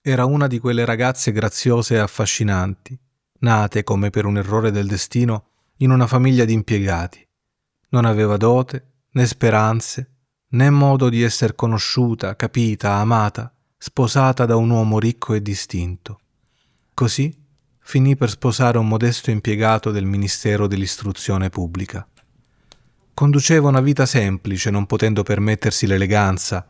Era una di quelle ragazze graziose e affascinanti, nate, come per un errore del destino, in una famiglia di impiegati. Non aveva dote, né speranze, né modo di essere conosciuta, capita, amata, sposata da un uomo ricco e distinto. Così finì per sposare un modesto impiegato del Ministero dell'Istruzione Pubblica. Conduceva una vita semplice, non potendo permettersi l'eleganza,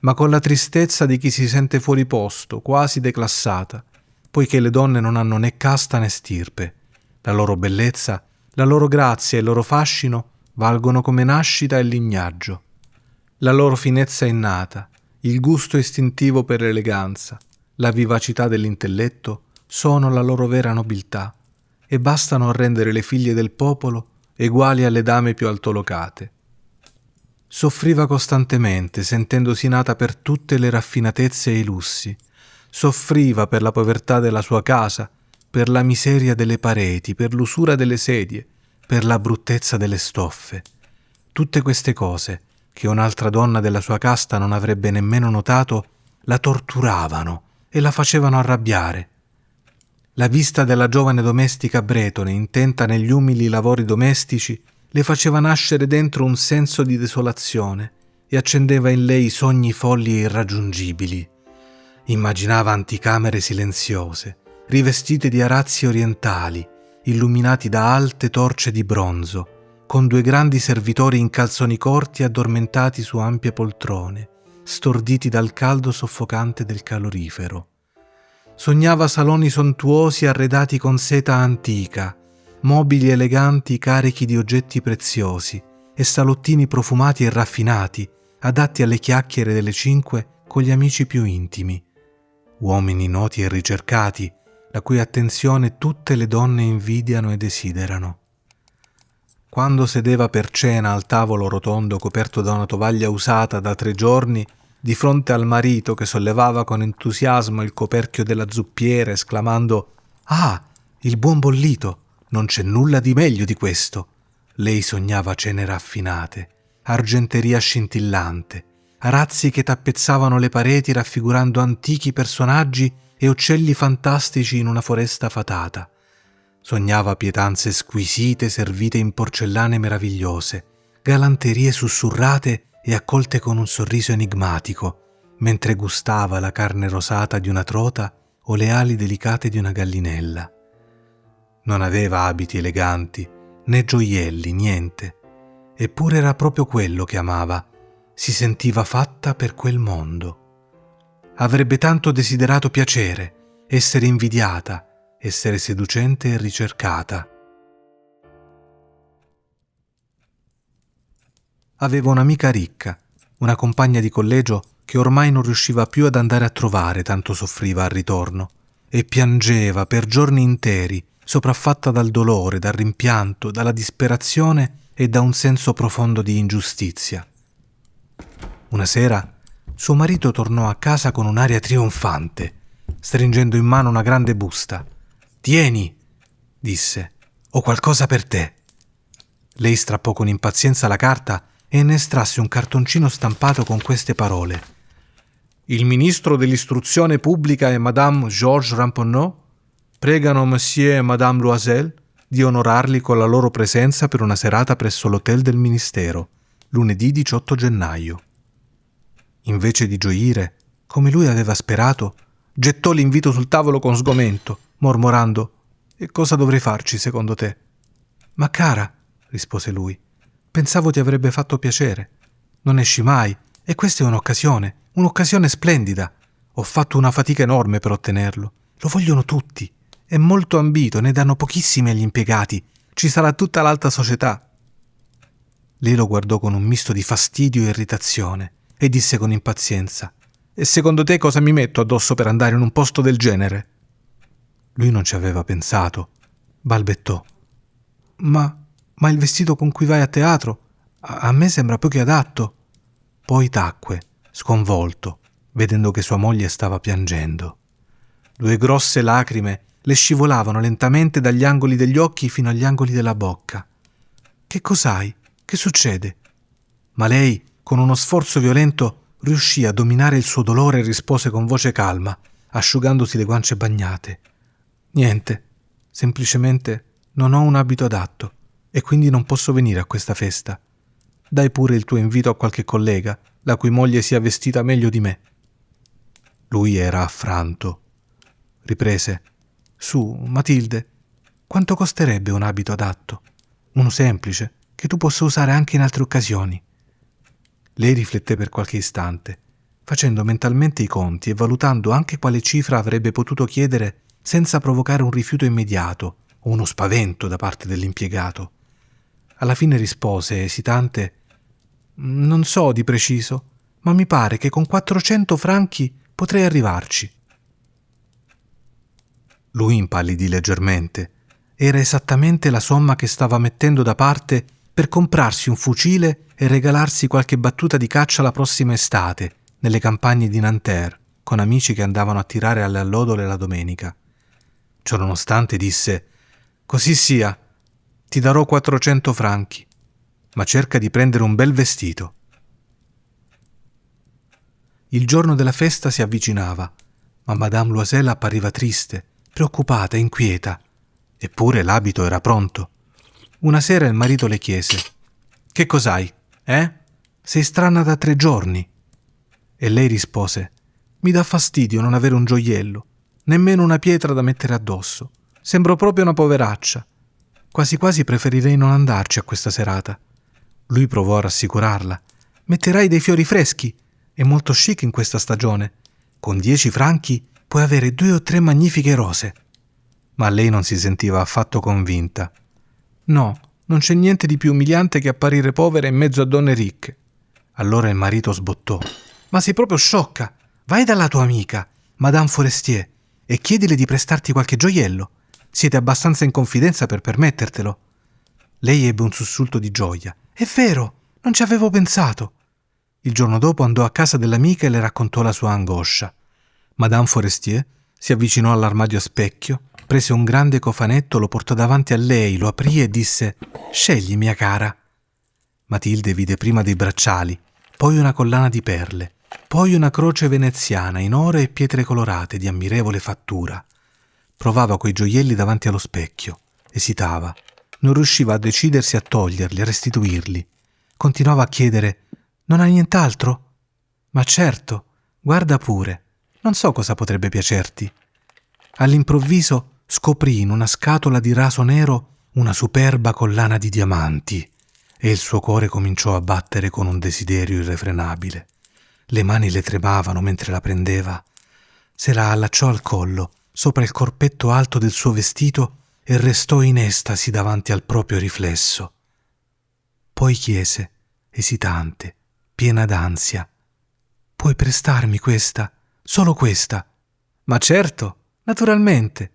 ma con la tristezza di chi si sente fuori posto, quasi declassata, poiché le donne non hanno né casta né stirpe. La loro bellezza, la loro grazia e il loro fascino valgono come nascita e lignaggio. La loro finezza innata, il gusto istintivo per l'eleganza, la vivacità dell'intelletto sono la loro vera nobiltà e bastano a rendere le figlie del popolo eguali alle dame più altolocate. Soffriva costantemente, sentendosi nata per tutte le raffinatezze e i lussi. Soffriva per la povertà della sua casa, per la miseria delle pareti, per l'usura delle sedie, per la bruttezza delle stoffe. Tutte queste cose, che un'altra donna della sua casta non avrebbe nemmeno notato, la torturavano e la facevano arrabbiare. La vista della giovane domestica bretone, intenta negli umili lavori domestici, le faceva nascere dentro un senso di desolazione e accendeva in lei sogni folli e irraggiungibili. Immaginava anticamere silenziose, rivestite di arazzi orientali, illuminati da alte torce di bronzo, con due grandi servitori in calzoni corti addormentati su ampie poltrone, storditi dal caldo soffocante del calorifero. Sognava saloni sontuosi arredati con seta antica, mobili eleganti carichi di oggetti preziosi e salottini profumati e raffinati, adatti alle chiacchiere delle 5 con gli amici più intimi. Uomini noti e ricercati, la cui attenzione tutte le donne invidiano e desiderano. Quando sedeva per cena al tavolo rotondo coperto da una tovaglia usata da 3 giorni, di fronte al marito che sollevava con entusiasmo il coperchio della zuppiera esclamando «Ah, il buon bollito! Non c'è nulla di meglio di questo!» Lei sognava cene raffinate, argenteria scintillante, arazzi che tappezzavano le pareti raffigurando antichi personaggi e uccelli fantastici in una foresta fatata. Sognava pietanze squisite servite in porcellane meravigliose, galanterie sussurrate e accolte con un sorriso enigmatico, mentre gustava la carne rosata di una trota o le ali delicate di una gallinella. Non aveva abiti eleganti, né gioielli, niente. Eppure era proprio quello che amava. Si sentiva fatta per quel mondo. Avrebbe tanto desiderato piacere, essere invidiata, essere seducente e ricercata. Aveva un'amica ricca, una compagna di collegio che ormai non riusciva più ad andare a trovare, tanto soffriva al ritorno, e piangeva per giorni interi, sopraffatta dal dolore, dal rimpianto, dalla disperazione e da un senso profondo di ingiustizia. Una sera suo marito tornò a casa con un'aria trionfante, stringendo in mano una grande busta. «Tieni», disse, «ho qualcosa per te». Lei strappò con impazienza la carta e ne estrasse un cartoncino stampato con queste parole: «Il ministro dell'istruzione pubblica e Madame Georges Ramponneau pregano Monsieur e Madame Loisel di onorarli con la loro presenza per una serata presso l'hotel del Ministero, lunedì 18 gennaio. Invece di gioire, come lui aveva sperato, gettò l'invito sul tavolo con sgomento, mormorando: «E cosa dovrei farci, secondo te?» «Ma cara», rispose lui, «pensavo ti avrebbe fatto piacere. Non esci mai, e questa è un'occasione splendida. Ho fatto una fatica enorme per ottenerlo. Lo vogliono tutti. È molto ambito, ne danno pochissimi agli impiegati. Ci sarà tutta l'alta società». Lei lo guardò con un misto di fastidio e irritazione e disse con impazienza: «E secondo te cosa mi metto addosso per andare in un posto del genere?» Lui non ci aveva pensato. Balbettò: Ma il vestito con cui vai a teatro a me sembra poco adatto». Poi tacque, sconvolto, vedendo che sua moglie stava piangendo. 2 grosse lacrime le scivolavano lentamente dagli angoli degli occhi fino agli angoli della bocca. «Che cos'hai? Che succede?» Ma lei, con uno sforzo violento, riuscì a dominare il suo dolore e rispose con voce calma: asciugandosi le guance bagnate. «Niente, semplicemente non ho un abito adatto e quindi non posso venire a questa festa. Dai pure il tuo invito a qualche collega, la cui moglie sia vestita meglio di me». Lui era affranto. Riprese: «Su, Matilde, quanto costerebbe un abito adatto? Uno semplice, che tu possa usare anche in altre occasioni». Lei rifletté per qualche istante, facendo mentalmente i conti e valutando anche quale cifra avrebbe potuto chiedere senza provocare un rifiuto immediato o uno spavento da parte dell'impiegato. Alla fine rispose, esitante: «Non so di preciso, ma mi pare che con 400 franchi potrei arrivarci». Lui impallidì leggermente. Era esattamente la somma che stava mettendo da parte per comprarsi un fucile e regalarsi qualche battuta di caccia la prossima estate, nelle campagne di Nanterre, con amici che andavano a tirare alle allodole la domenica. Ciononostante disse: «Così sia, ti darò 400 franchi, ma cerca di prendere un bel vestito». Il giorno della festa si avvicinava, ma Madame Loisel appariva triste, preoccupata, inquieta. Eppure l'abito era pronto. Una sera il marito le chiese: «Che cos'hai, eh? Sei strana da 3 giorni». E lei rispose: «Mi dà fastidio non avere un gioiello, nemmeno una pietra da mettere addosso. Sembro proprio una poveraccia. Quasi quasi preferirei non andarci a questa serata». Lui provò a rassicurarla: «Metterai dei fiori freschi. È molto chic in questa stagione. Con 10 franchi puoi avere 2 o 3 magnifiche rose». Ma lei non si sentiva affatto convinta. «No, non c'è niente di più umiliante che apparire povera in mezzo a donne ricche». Allora il marito sbottò: «Ma sei proprio sciocca! Vai dalla tua amica, Madame Forestier, e chiedile di prestarti qualche gioiello. Siete abbastanza in confidenza per permettertelo». Lei ebbe un sussulto di gioia. «È vero, non ci avevo pensato». Il giorno dopo andò a casa dell'amica e le raccontò la sua angoscia. Madame Forestier si avvicinò all'armadio a specchio, prese un grande cofanetto, lo portò davanti a lei, lo aprì e disse: «Scegli, mia cara». Matilde vide prima dei bracciali, poi una collana di perle, poi una croce veneziana in oro e pietre colorate di ammirevole fattura. Provava quei gioielli davanti allo specchio, esitava, non riusciva a decidersi a toglierli, a restituirli. Continuava a chiedere: «Non hai nient'altro?» «Ma certo, guarda pure, non so cosa potrebbe piacerti». All'improvviso scoprì in una scatola di raso nero una superba collana di diamanti e il suo cuore cominciò a battere con un desiderio irrefrenabile. Le mani le tremavano mentre la prendeva. Se la allacciò al collo, sopra il corpetto alto del suo vestito, e restò in estasi davanti al proprio riflesso. Poi chiese, esitante, piena d'ansia: «Puoi prestarmi questa? Solo questa?» «Ma certo, naturalmente».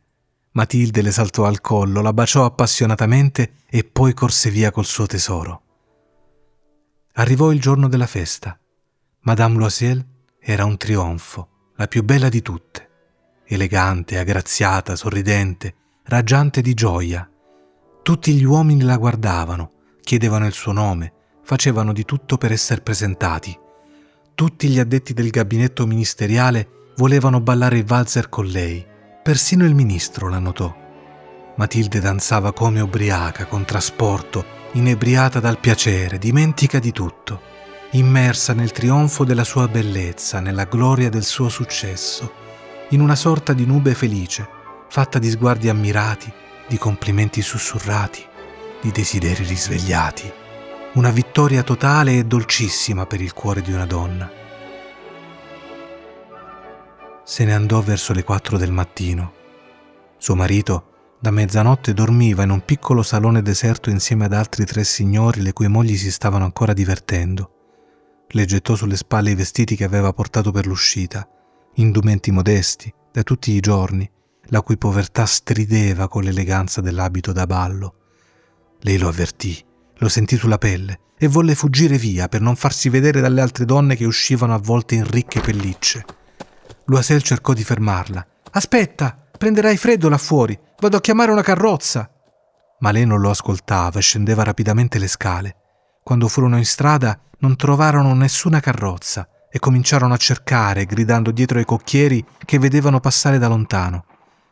Matilde le saltò al collo, la baciò appassionatamente e poi corse via col suo tesoro. Arrivò il giorno della festa. Madame Loisel era un trionfo, la più bella di tutte. Elegante, aggraziata, sorridente, raggiante di gioia. Tutti gli uomini la guardavano, chiedevano il suo nome, facevano di tutto per essere presentati. Tutti gli addetti del gabinetto ministeriale volevano ballare il valzer con lei. Persino il ministro la notò. Matilde danzava come ubriaca, con trasporto, inebriata dal piacere, dimentica di tutto, immersa nel trionfo della sua bellezza, nella gloria del suo successo, in una sorta di nube felice, fatta di sguardi ammirati, di complimenti sussurrati, di desideri risvegliati. Una vittoria totale e dolcissima per il cuore di una donna. Se ne andò verso le 4 del mattino. Suo marito, da mezzanotte, dormiva in un piccolo salone deserto insieme ad altri 3 signori le cui mogli si stavano ancora divertendo. Le gettò sulle spalle i vestiti che aveva portato per l'uscita, indumenti modesti, da tutti i giorni, la cui povertà strideva con l'eleganza dell'abito da ballo. Lei lo avvertì, lo sentì sulla pelle e volle fuggire via per non farsi vedere dalle altre donne che uscivano avvolte in ricche pellicce. Loisel cercò di fermarla. «Aspetta, prenderai freddo là fuori, vado a chiamare una carrozza». Ma lei non lo ascoltava e scendeva rapidamente le scale. Quando furono in strada non trovarono nessuna carrozza e cominciarono a cercare, gridando dietro ai cocchieri che vedevano passare da lontano.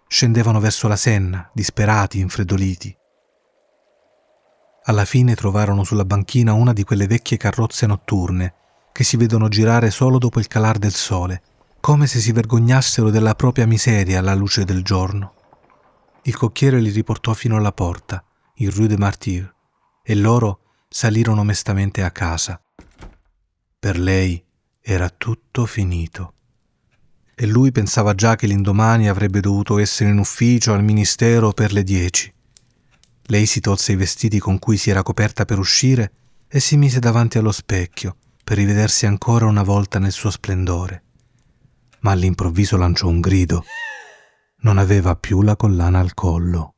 Scendevano verso la Senna, disperati, infreddoliti. Alla fine trovarono sulla banchina una di quelle vecchie carrozze notturne che si vedono girare solo dopo il calar del sole, come se si vergognassero della propria miseria alla luce del giorno. Il cocchiere li riportò fino alla porta, in Rue des Martyrs, e loro salirono mestamente a casa. Per lei era tutto finito. E lui pensava già che l'indomani avrebbe dovuto essere in ufficio al ministero per le 10. Lei si tolse i vestiti con cui si era coperta per uscire e si mise davanti allo specchio per rivedersi ancora una volta nel suo splendore. Ma all'improvviso lanciò un grido. Non aveva più la collana al collo.